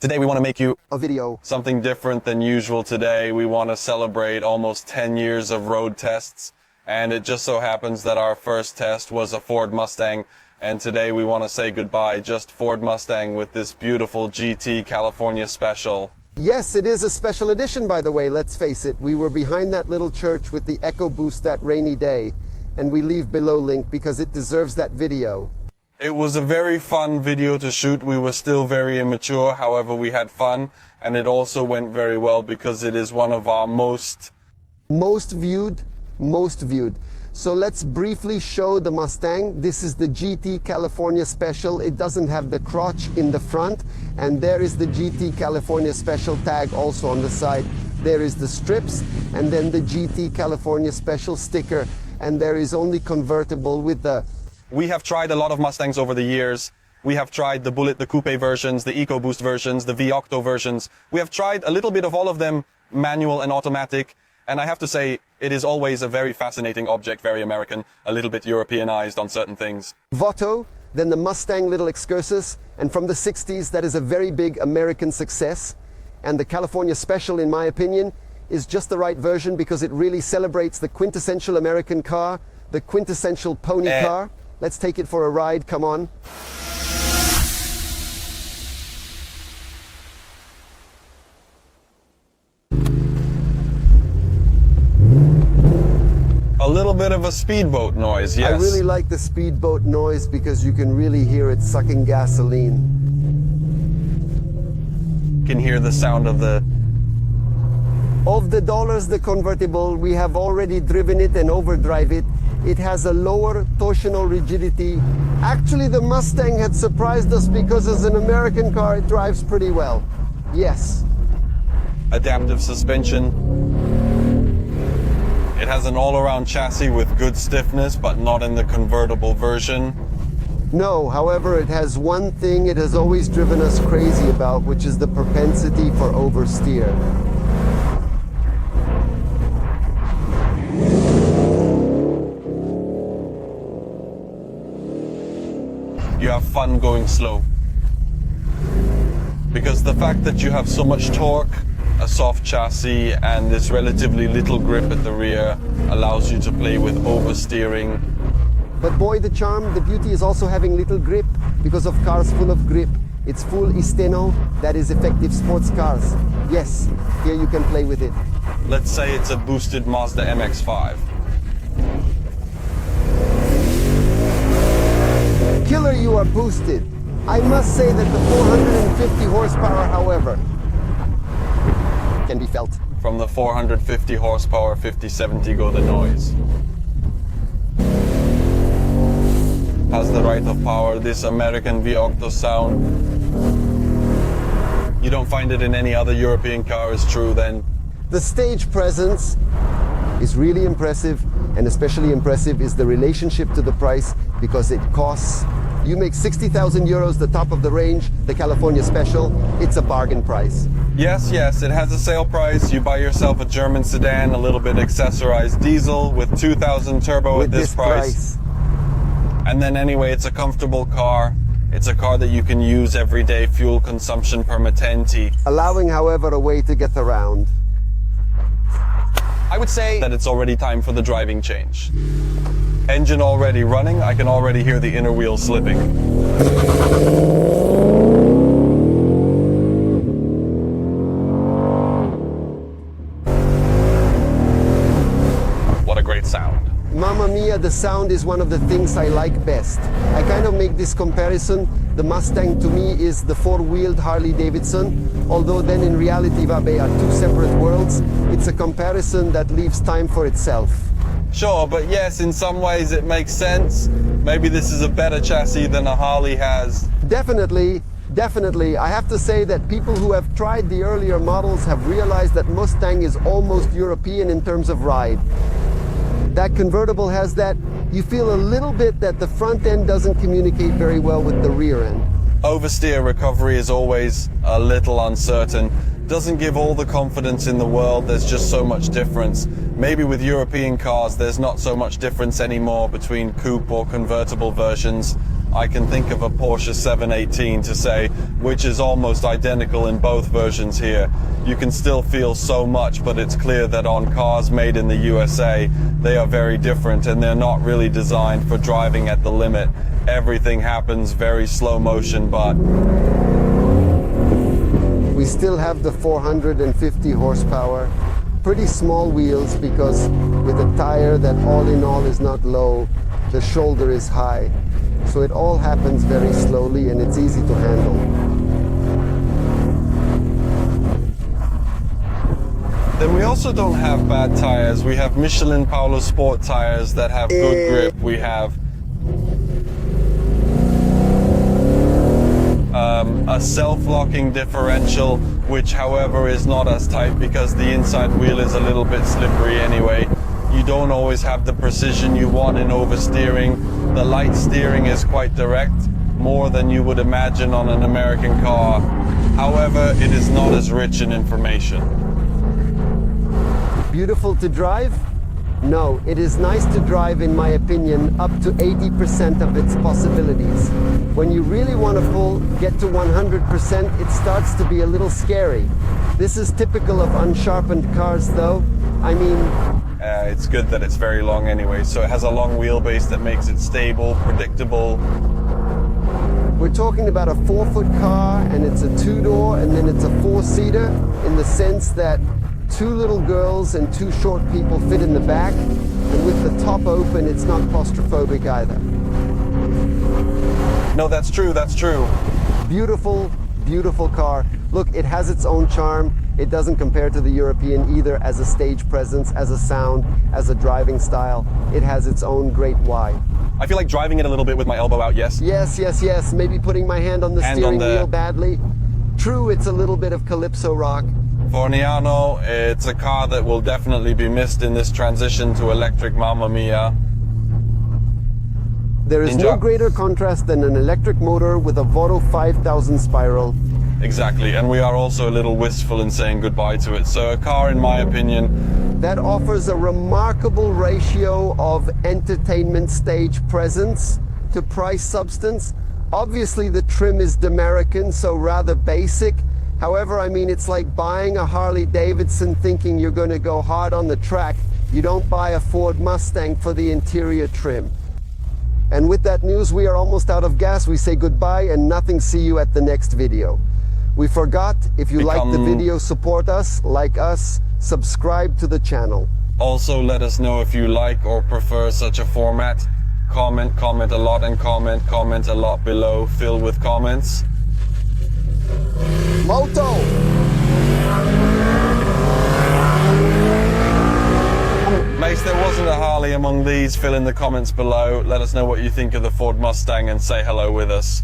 Today we want to make you a video. Something different than usual today. We want to celebrate almost 10 years of road tests, and it just so happens that our first test was a Ford Mustang, and today we want to say goodbye, just Ford Mustang with this beautiful GT California Special. Yes, it is a special edition, by the way, let's face it. We were behind that little church with the Echo Boost that rainy day, and we leave below link because it deserves that video. It was a very fun video to shoot. We were still very immature, however we had fun, and it also went very well because it is one of our most viewed. So let's briefly show the Mustang. This is the GT California Special. It doesn't have the crotch in the front, and there is the GT California Special tag also on the side. There is the strips, and then the GT California Special sticker, and there is only convertible with the... We have tried a lot of Mustangs over the years. We have tried the Bullet, the Coupe versions, the EcoBoost versions, the V-Octo versions. We have tried a little bit of all of them, manual and automatic. And I have to say, it is always a very fascinating object, very American, a little bit Europeanized on certain things. Votto, then the Mustang Little Excursus, and from the 60s, that is a very big American success. And the California Special, in my opinion, is just the right version because it really celebrates the quintessential American car, the quintessential pony car. Let's take it for a ride, come on. A little bit of a speedboat noise, yes. I really like the speedboat noise because you can really hear it sucking gasoline. You can hear the sound of the... Of the dollars, the convertible, we have already driven it and overdrive it. It has a lower torsional rigidity. Actually, the Mustang had surprised us because as an American car, it drives pretty well. Yes. Adaptive suspension. It has an all-around chassis with good stiffness, but not in the convertible version. No, however, it has one thing it has always driven us crazy about, which is the propensity for oversteer. You have fun going slow. Because the fact that you have so much torque, a soft chassis, and this relatively little grip at the rear allows you to play with oversteering. But boy, the charm, the beauty is also having little grip because of cars full of grip. It's full Isteno, that is effective sports cars. Yes, here you can play with it. Let's say it's a boosted Mazda MX-5. Killer, you are boosted. I must say that the 450 horsepower, however, can be felt. From the 450 horsepower 5070 go the noise. Has the right of power, this American V-Octo sound. You don't find it in any other European car, is true then. The stage presence is really impressive, and especially impressive is the relationship to the price because it costs. You make 60,000 euros, the top of the range, the California Special. It's a bargain price. Yes, it has a sale price. You buy yourself a German sedan, a little bit accessorized diesel with 2,000 turbo at this price. And then anyway, it's a comfortable car. It's a car that you can use every day, fuel consumption permittenti. Allowing, however, a way to get around. I would say that it's already time for the driving change. Engine already running, I can already hear the inner wheel slipping. What a great sound. Mamma mia, the sound is one of the things I like best. I kind of make this comparison. The Mustang to me is the four-wheeled Harley Davidson, although then in reality they are two separate worlds. It's a comparison that leaves time for itself. Sure, but yes, in some ways it makes sense. Maybe this is a better chassis than a Harley has. Definitely. I have to say that people who have tried the earlier models have realized that Mustang is almost European in terms of ride. That convertible has that. You feel a little bit that the front end doesn't communicate very well with the rear end. Oversteer recovery is always a little uncertain. Doesn't give all the confidence in the world. There's just so much difference. Maybe with European cars there's not so much difference anymore between coupe or convertible versions. I can think of a Porsche 718 to say, which is almost identical in both versions here. You can still feel so much, but it's clear that on cars made in the USA, they are very different and they're not really designed for driving at the limit. Everything happens very slow motion, but we still have the 450 horsepower. Pretty small wheels because with a tire that all in all is not low, the shoulder is high. So it all happens very slowly and it's easy to handle. Then we also don't have bad tires. We have Michelin Paulo Sport tires that have good grip. We have a self-locking differential, which however is not as tight because the inside wheel is a little bit slippery anyway. You don't always have the precision you want in oversteering. The light steering is quite direct, more than you would imagine on an American car. However, it is not as rich in information. Beautiful to drive? No, it is nice to drive in my opinion up to 80% of its possibilities. When you really want to get to 100%, it starts to be a little scary. This is typical of unsharpened cars though. I mean, it's good that it's very long anyway, so it has a long wheelbase that makes it stable, predictable. We're talking about a 4-foot car and it's a 2-door and then it's a 4-seater in the sense that 2 little girls and 2 short people fit in the back, and with the top open it's not claustrophobic either. No, that's true, that's true. Beautiful, beautiful car. Look, it has its own charm. It doesn't compare to the European either as a stage presence, as a sound, as a driving style. It has its own great why. I feel like driving it a little bit with my elbow out, yes? Yes. Maybe putting my hand on the steering wheel badly. True, it's a little bit of calypso rock. For Niano, it's a car that will definitely be missed in this transition to electric Mamma Mia. There is no greater contrast than an electric motor with a Voro 5000 spiral. Exactly, and we are also a little wistful in saying goodbye to it. So a car, in my opinion, that offers a remarkable ratio of entertainment stage presence to price substance. Obviously the trim is American, so rather basic. However, I mean, it's like buying a Harley Davidson thinking you're going to go hard on the track. You don't buy a Ford Mustang for the interior trim. And with that news, we are almost out of gas. We say goodbye and nothing. See you at the next video. We forgot, if you like the video, support us, like us, subscribe to the channel. Also, let us know if you like or prefer such a format. Comment a lot and comment a lot below, filled with comments. Moto! Mace, there wasn't a Harley among these. Fill in the comments below. Let us know what you think of the Ford Mustang and say hello with us.